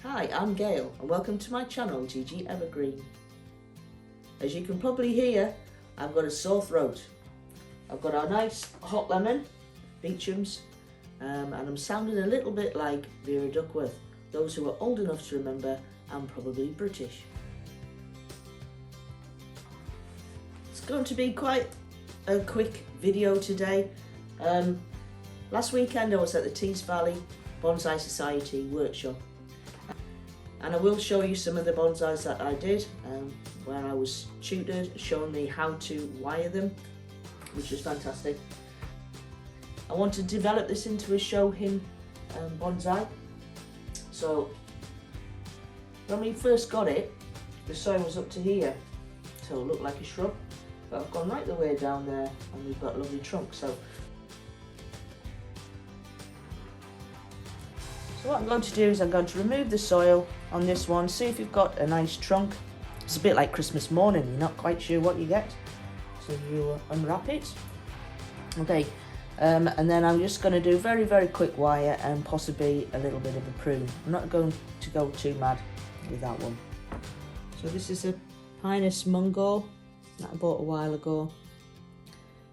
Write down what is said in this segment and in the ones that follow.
Hi, I'm Gail and welcome to my channel GG Evergreen. As you can probably hear, I've got a sore throat. I've got a nice hot lemon, Beecham's, and I'm sounding a little bit like Vera Duckworth. Those who are old enough to remember, I'm probably British. It's going to be quite a quick video today. Last weekend I was at the Tees Valley Bonsai Society workshop, and I will show you some of the bonsais that I did, where I was tutored, showing me how to wire them, which was fantastic. I want to develop this into a Shohin bonsai. So when we first got it, the soil was up to here, so it looked like a shrub, but I've gone right the way down there and we've got a lovely trunk. So what I'm going to do is I'm going to remove the soil on this one, see if you've got a nice trunk. It's a bit like Christmas morning, you're not quite sure what you get, so you unwrap it. Okay, and then I'm just going to do very, very quick wire and possibly a little bit of a prune. I'm not going to go too mad with that one. So this is a Pinus Mongol that I bought a while ago.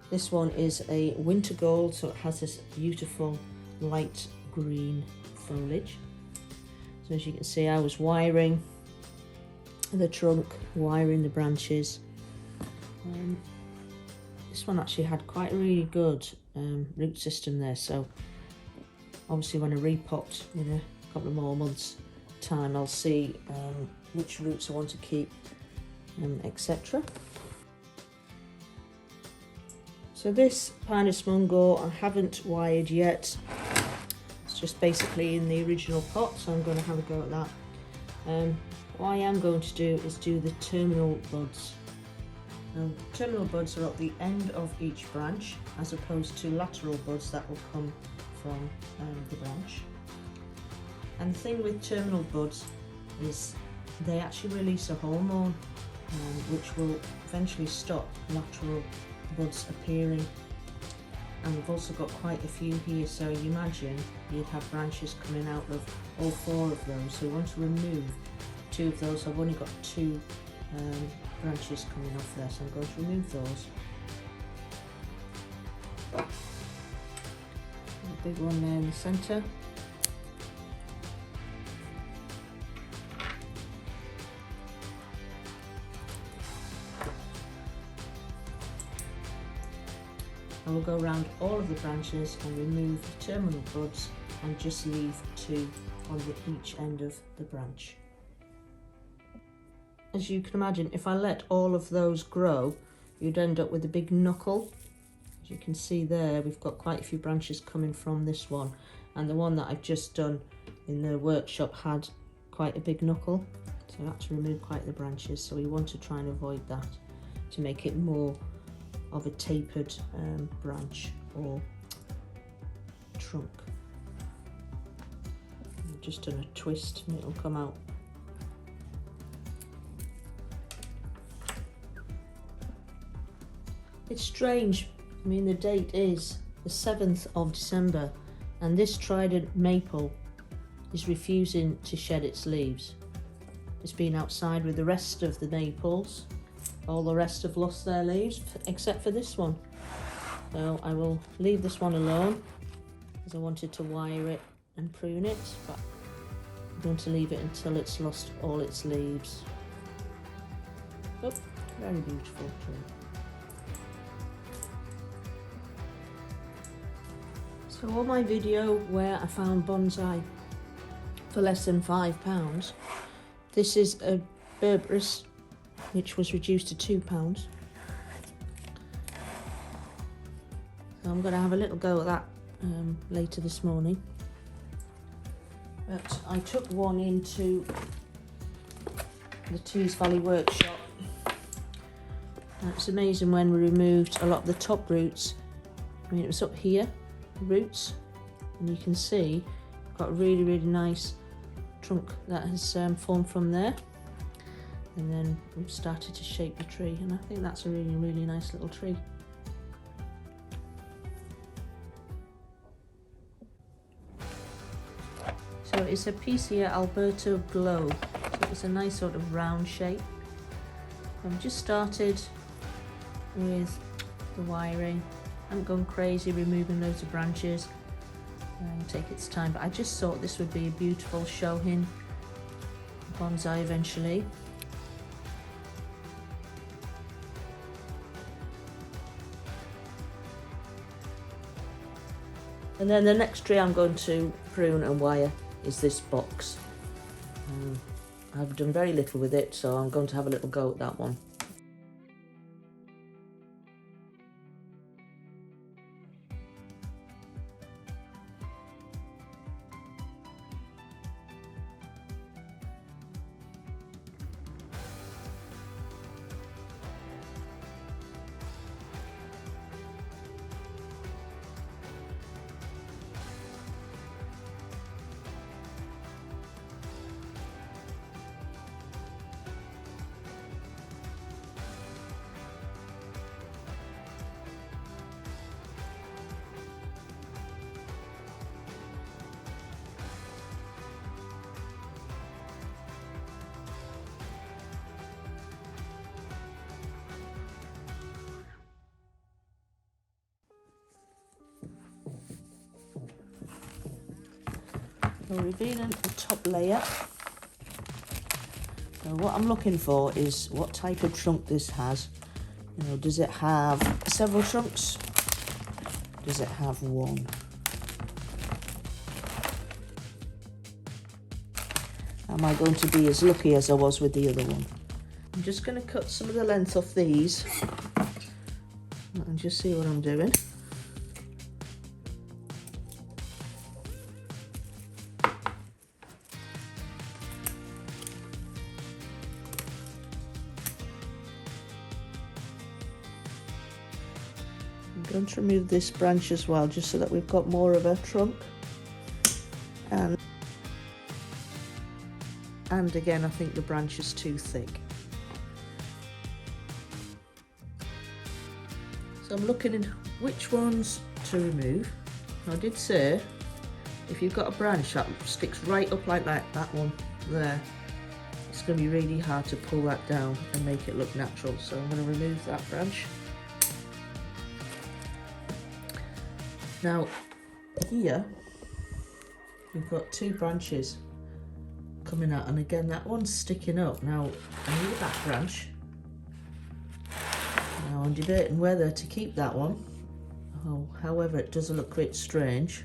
This one is a Wintergold, so it has this beautiful light green foliage. So as you can see, I was wiring the trunk, wiring the branches. This one actually had quite a really good root system there, so obviously when I repot in a couple of more months time, I'll see which roots I want to keep, etc. So this Pinus Mungo I haven't wired yet. It's just basically in the original pot, so I'm going to have a go at that. What I am going to do is do the terminal buds. Now, terminal buds are at the end of each branch, as opposed to lateral buds that will come from the branch. And the thing with terminal buds is they actually release a hormone, which will eventually stop lateral buds appearing. And we've also got quite a few here, so you imagine you'd have branches coming out of all four of those. So we want to remove two of those. I've only got two branches coming off there, so I'm going to remove those. A big one there in the centre. I will go around all of the branches and remove the terminal buds and just leave two on each end of the branch. As you can imagine, if I let all of those grow, you'd end up with a big knuckle. As you can see there, we've got quite a few branches coming from this one, and the one that I've just done in the workshop had quite a big knuckle, so I had to remove quite the branches. So we want to try and avoid that to make it more of a tapered branch or trunk. I've just done a twist and it'll come out. It's strange, I mean the date is the 7th of December and this Trident maple is refusing to shed its leaves. It's been outside with the rest of the maples. All the rest have lost their leaves except for this one. So I will leave this one alone because I wanted to wire it and prune it, but I'm going to leave it until it's lost all its leaves. Oh, very beautiful tree. So on my video where I found bonsai for less than £5, this is a Berberis, which was reduced to £2. So I'm going to have a little go at that later this morning. But I took one into the Tees Valley workshop. It's amazing when we removed a lot of the top roots. I mean, it was up here, the roots, and you can see I've got a really, really nice trunk that has formed from there. And then we've started to shape the tree, and I think that's a really, really nice little tree. So So it's a Picea Alberta glow. So it's a nice sort of round shape. I've just started with the wiring. I haven't gone crazy removing loads of branches. It'll take its time, but I just thought this would be a beautiful Shohin bonsai eventually. And then the next tree I'm going to prune and wire is this box. I've done very little with it, so I'm going to have a little go at that one. So revealing the top layer. So what I'm looking for is what type of trunk this has. You know, does it have several trunks? Does it have one? Am I going to be as lucky as I was with the other one? I'm just going to cut some of the length off these and just see what I'm doing. I'm going to remove this branch as well, just so that we've got more of a trunk. And again, I think the branch is too thick. So I'm looking at which ones to remove. I did say, if you've got a branch that sticks right up like that one there, it's going to be really hard to pull that down and make it look natural. So I'm going to remove that branch. Now here we've got two branches coming out, and again that one's sticking up. Now I need that branch. Now I'm debating whether to keep that one. However, it does look a bit strange.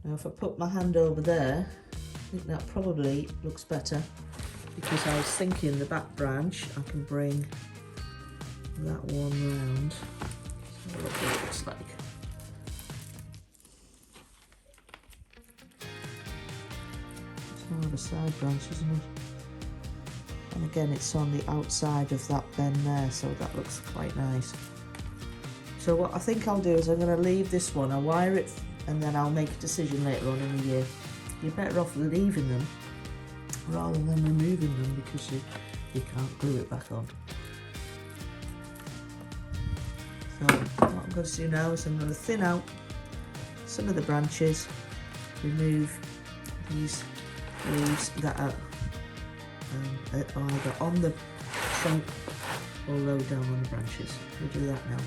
Now if I put my hand over there, I think that probably looks better, because I was thinking the back branch I can bring that one round. So look what it looks like. More of a side branch, isn't it? And again, it's on the outside of that bend there, so that looks quite nice. So what I think I'll do is I'm going to leave this one, I'll wire it, and then I'll make a decision later on in the year. You're better off leaving them rather than removing them, because you can't glue it back on. So what I'm going to do now is I'm going to thin out some of the branches, remove these leaves that are either on the trunk or low down on the branches. We'll do that now.